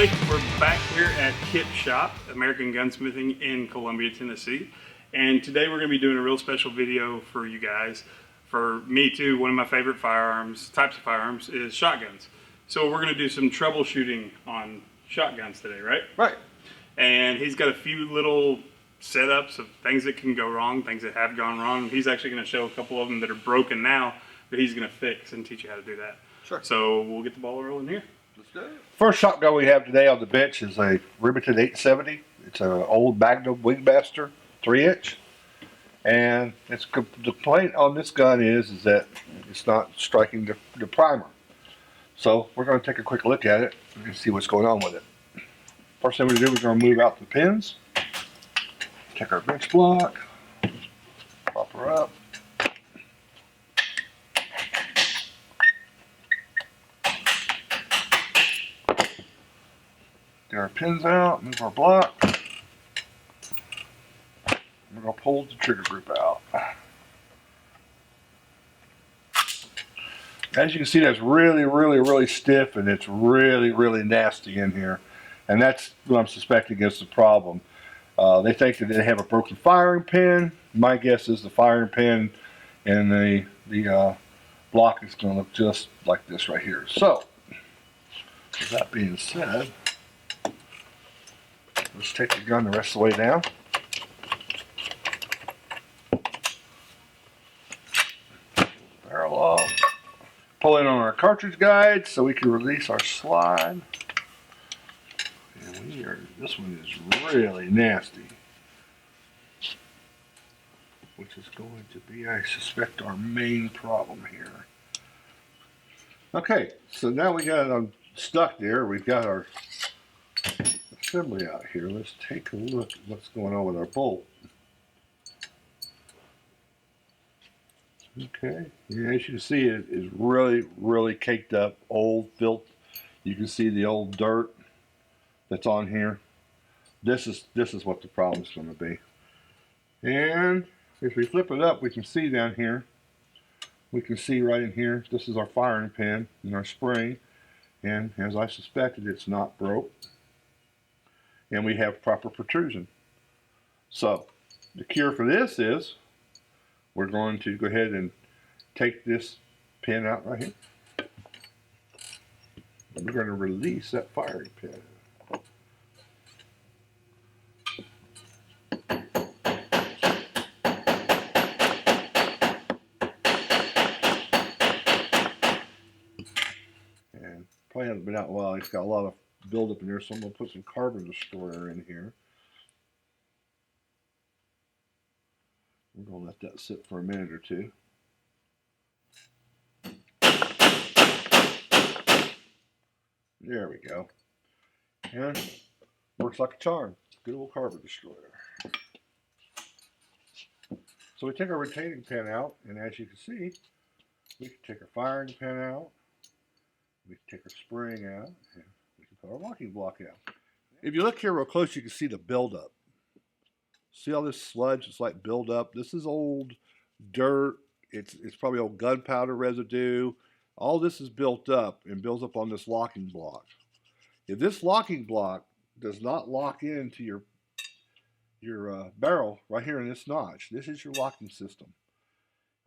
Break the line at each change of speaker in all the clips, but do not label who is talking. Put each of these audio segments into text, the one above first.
everybody, we're back here at Kit Shop, American Gunsmithing in Columbia, Tennessee. And today we're going to be doing a real special video for you guys. For me too, one of my favorite types of firearms is shotguns. So we're going to do some troubleshooting on shotguns today, right?
Right.
And he's got a few little setups of things that can go wrong, things that have gone wrong. He's actually going to show a couple of them that are broken now that he's going to fix and teach you how to do that.
Sure.
So we'll get the ball rolling here.
Let's do it. First shotgun we have today on the bench is a Remington 870. It's an old Magnum Wingmaster 3-inch. And the complaint on this gun is that it's not striking the primer. So we're going to take a quick look at it and see what's going on with it. First thing we do is we're going to move out the pins. Take our bench block, prop her up. Get our pins out, move our block. We're going to pull the trigger group out. As you can see, that's really stiff, and it's really nasty in here. And that's what I'm suspecting is the problem. They think that they have a broken firing pin. My guess is the firing pin and the block is going to look just like this right here. So, with that being said, let's take the gun the rest of the way down. Barrel off. Pull in on our cartridge guide so we can release our slide. And this one is really nasty. Which is going to be, I suspect, our main problem here. Okay, so now we got it stuck there. We've got our assembly out here. Let's take a look at what's going on with our bolt. Okay, and as you can see, it is really caked up, old, filth. You can see the old dirt that's on here. This is what the problem is going to be. And if we flip it up, we can see down here. We can see right in here. This is our firing pin and our spring. And as I suspected, it's not broke. And we have proper protrusion. So the cure for this is we're going to go ahead and take this pin out right here. And we're going to release that firing pin. And probably hasn't been out a while. It's got a lot of buildup in there, so I'm going to put some carbon destroyer in here. We're going to let that sit for a minute or two. There we go. And works like a charm. Good old carbon destroyer. So we take our retaining pin out, and as you can see, we can take our firing pin out, we can take our spring out, and we can put our locking block out. If you look here real close, you can see the buildup. See all this sludge? It's like buildup. This is old dirt. It's probably old gunpowder residue. All this is built up and builds up on this locking block. If this locking block does not lock into your barrel right here in this notch, this is your locking system.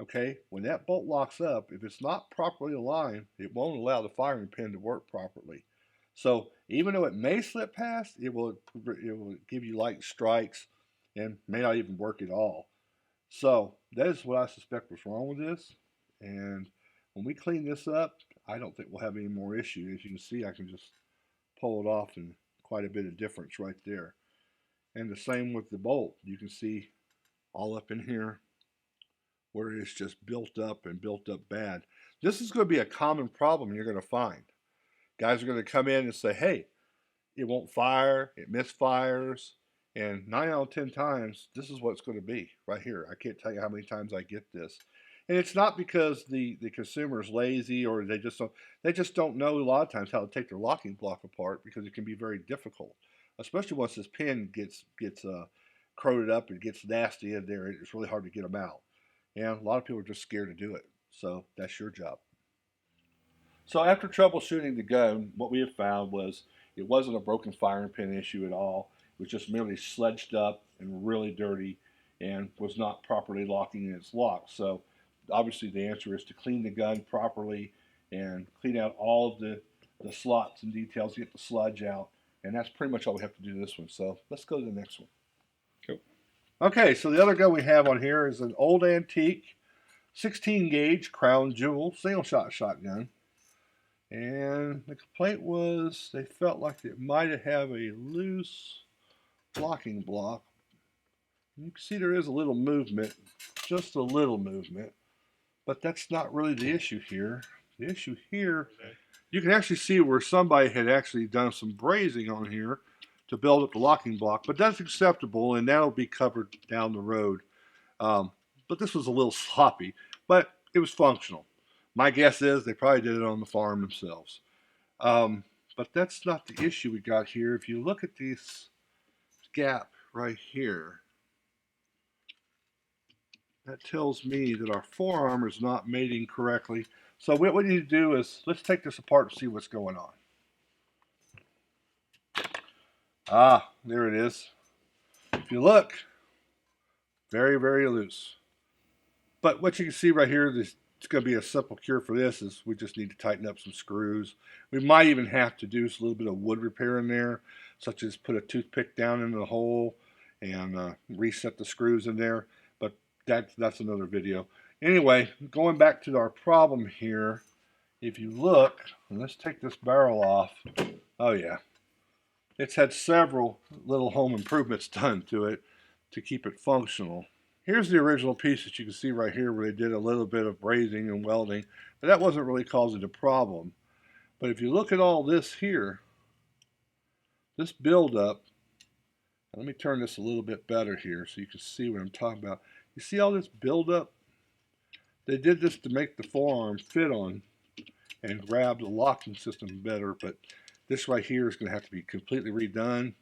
Okay, when that bolt locks up, if it's not properly aligned, it won't allow the firing pin to work properly. So even though it may slip past, it will give you light strikes and may not even work at all. So that is what I suspect was wrong with this. And when we clean this up, I don't think we'll have any more issue. As you can see, I can just pull it off and quite a bit of difference right there. And the same with the bolt. You can see all up in here where it's just built up and built up bad. This is going to be a common problem you're going to find. Guys are going to come in and say, hey, it won't fire, it misfires. And 9 out of 10 times, this is what it's going to be right here. I can't tell you how many times I get this. And it's not because the consumer is lazy or they just don't know a lot of times how to take their locking block apart, because it can be very difficult, especially once this pin gets corroded up and gets nasty in there. It's really hard to get them out. And a lot of people are just scared to do it. So that's your job. So after troubleshooting the gun, what we have found was It wasn't a broken firing pin issue at all. It was just merely sledged up and really dirty and was not properly locking in its lock. So obviously the answer is to clean the gun properly and clean out all of the slots and details, get the sludge out, and that's pretty much all we have to do to this one. So let's go to the next one.
Cool.
Okay, so the other gun we have on here is an old antique 16 gauge Crown Jewel single shot shotgun. And the complaint was they felt like it might have a loose locking block. You can see there is a little movement, just a little movement, but that's not really the issue here. The issue here, you can actually see where somebody had actually done some brazing on here to build up the locking block, but that's acceptable and that'll be covered down the road. But this was a little sloppy, but it was functional. My guess is they probably did it on the farm themselves. But that's not the issue we got here. If you look at this gap right here, that tells me that our forearm is not mating correctly. So what we need to do is, let's take this apart and see what's going on. Ah, there it is. If you look, very, very loose. But what you can see right here, it's going to be a simple cure for this is we just need to tighten up some screws. We might even have to do a little bit of wood repair in there, such as put a toothpick down into the hole and reset the screws in there. But that's another video. Anyway, going back to our problem here, if you look, and let's take this barrel off. Oh yeah, it's had several little home improvements done to it to keep it functional. Here's the original piece that you can see right here where they did a little bit of brazing and welding, but that wasn't really causing a problem. But if you look at all this here, this buildup, let me turn this a little bit better here so you can see what I'm talking about. You see all this buildup? They did this to make the forearm fit on and grab the locking system better, but this right here is going to have to be completely redone.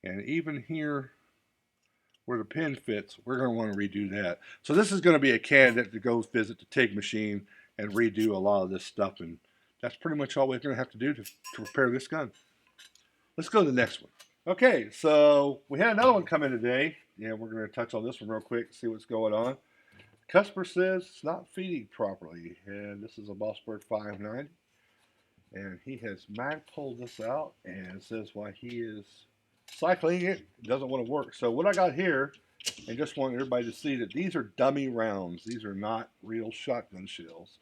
And even here, where the pin fits, we're going to want to redo that. So this is going to be a candidate to go visit the TIG machine and redo a lot of this stuff, and that's pretty much all we're going to have to do to repair this gun. Let's go to the next one. Okay, so we had another one come in today, and we're going to touch on this one real quick, see what's going on. Customer says it's not feeding properly, and this is a Mossberg 590, and he has Magpul this out and says why he is cycling it doesn't want to work. So what I got here, and just want everybody to see that these are dummy rounds. These are not real shotgun shells.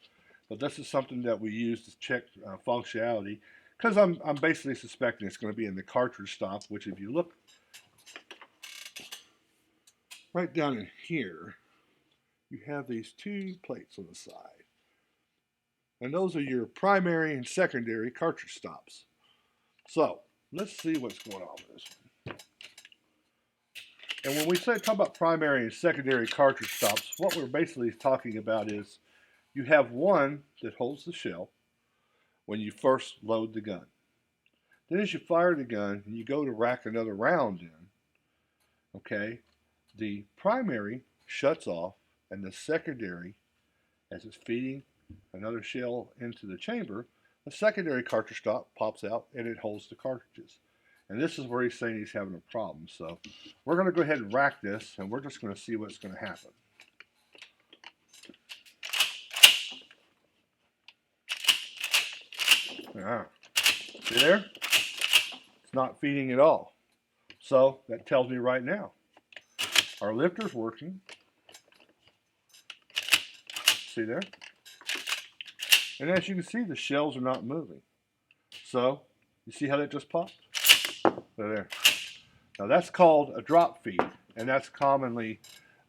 But this is something that we use to check functionality, because I'm basically suspecting it's going to be in the cartridge stop, which if you look right down in here, you have these two plates on the side. And those are your primary and secondary cartridge stops. So let's see what's going on with this one. And when we talk about primary and secondary cartridge stops, what we're basically talking about is you have one that holds the shell when you first load the gun. Then as you fire the gun and you go to rack another round in, okay, the primary shuts off and the secondary, as it's feeding another shell into the chamber, the secondary cartridge stop pops out and it holds the cartridges. And this is where he's saying he's having a problem. So we're going to go ahead and rack this, and we're just going to see what's going to happen. See there? It's not feeding at all. So that tells me right now our lifter's working. See there? And as you can see, the shells are not moving. So you see how that just popped? There. Now that's called a drop feed, and that's commonly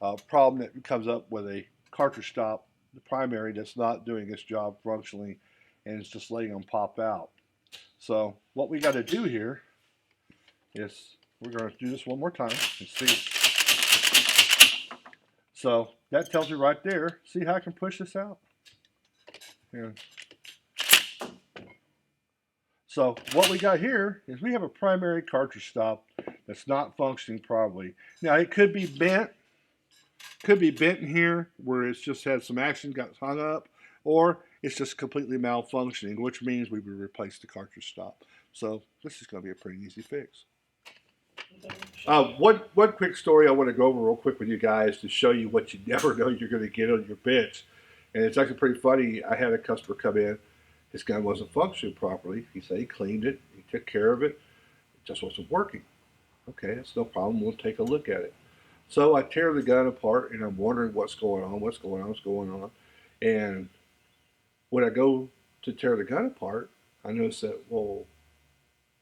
a problem that comes up with a cartridge stop, the primary that's not doing its job functionally, and it's just letting them pop out. So what we got to do here is we're going to do this one more time and see. So that tells you right there. See how I can push this out? Yeah. So what we got here is we have a primary cartridge stop that's not functioning properly. Now it could be bent in here where it's just had some action, got hung up, or It's just completely malfunctioning, which means we would replace the cartridge stop. So this is going to be a pretty easy fix. One quick story I want to go over real quick with you guys to show you what you never know you're going to get on your bench. And it's actually pretty funny. I had a customer come in. His gun wasn't functioning properly. He said he cleaned it. He took care of it. It just wasn't working. Okay, that's no problem. We'll take a look at it. So I tear the gun apart, and I'm wondering what's going on. And when I go to tear the gun apart, I notice that, well,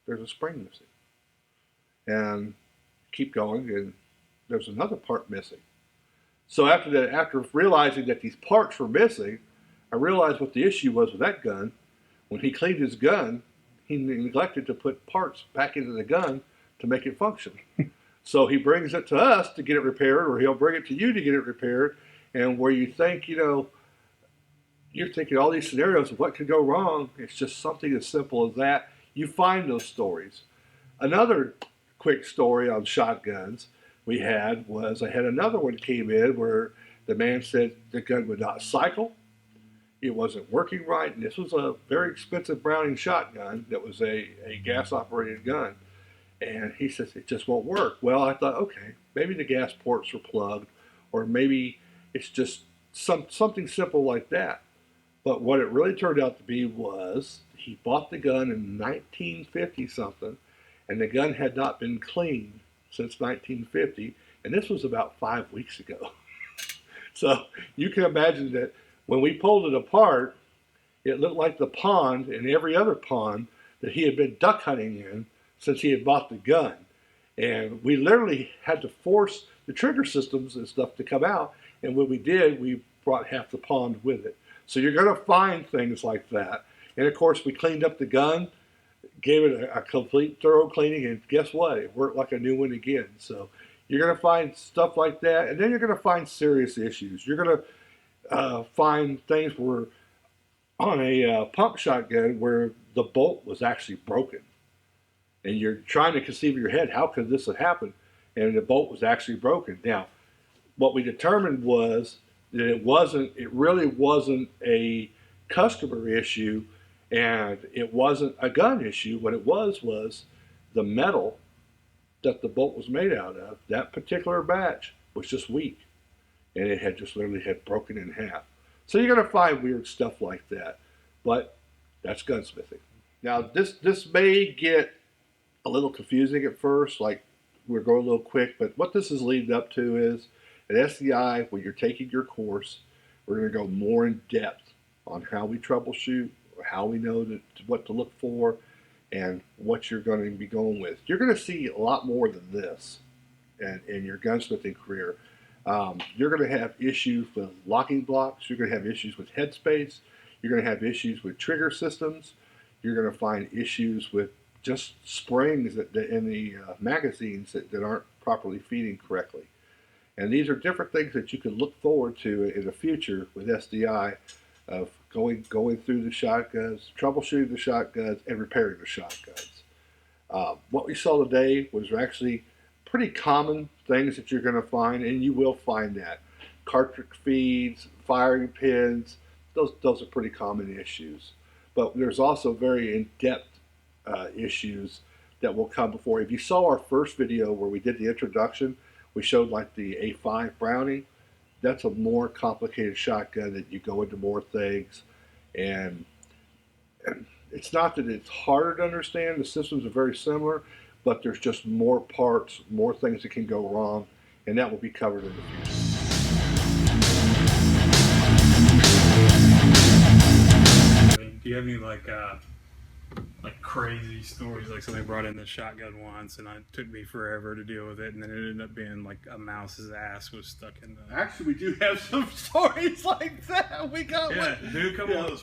there's a spring missing. And keep going, and there's another part missing. So after realizing that these parts were missing, I realized what the issue was with that gun. When he cleaned his gun, he neglected to put parts back into the gun to make it function. So he brings it to us to get it repaired, or he'll bring it to you to get it repaired. And where you think, you're thinking all these scenarios of what could go wrong, it's just something as simple as that. You find those stories. Another quick story on shotguns we had was I had another one came in where the man said the gun would not cycle. It wasn't working right. And this was a very expensive Browning shotgun that was a gas-operated gun. And he says it just won't work. Well, I thought, okay, maybe the gas ports are plugged, or maybe it's just something simple like that. But what it really turned out to be was he bought the gun in 1950-something, and the gun had not been cleaned since 1950, and this was about 5 weeks ago. So you can imagine that when we pulled it apart, it looked like the pond and every other pond that he had been duck hunting in since he had bought the gun. And we literally had to force the trigger systems and stuff to come out, and when we did, we brought half the pond with it. So you're going to find things like that. And of course, we cleaned up the gun, gave it a complete thorough cleaning, and guess what? It worked like a new one again. So you're going to find stuff like that, and then you're going to find serious issues. You're going to find things where on a pump shotgun where the bolt was actually broken. And you're trying to conceive in your head, how could this have happened? And the bolt was actually broken. Now, what we determined was that it really wasn't a customer issue, and it wasn't a gun issue. What it was the metal that the bolt was made out of, that particular batch, was just weak. And it had just literally had broken in half. So you're going to find weird stuff like that. But that's gunsmithing. Now, this may get a little confusing at first, like we're going a little quick, but what this is leading up to is at SDI, when you're taking your course, we're going to go more in depth on how we troubleshoot, how we know what to look for, and what you're going to be going with. You're going to see a lot more than this in your gunsmithing career. You're going to have issues with locking blocks. You're going to have issues with headspace. You're going to have issues with trigger systems. You're going to find issues with just springs in the magazines that aren't properly feeding correctly. And these are different things that you can look forward to in the future with SDI, of going through the shotguns, troubleshooting the shotguns, and repairing the shotguns. What we saw today was actually pretty common things that you're going to find, and you will find that. Cartridge feeds, firing pins, those are pretty common issues. But there's also very in-depth issues that will come before. If you saw our first video where we did the introduction, we showed like the A5 Browning. That's a more complicated shotgun that you go into more things. And it's not that it's harder to understand. The systems are very similar, but there's just more parts, more things that can go wrong, and that will be covered in the future.
Do you have any like crazy stories? Like somebody brought in this shotgun once, and it took me forever to deal with it, and then it ended up being like a mouse's ass was stuck in the.
Actually, we do have some stories like that. We got
do a couple of those.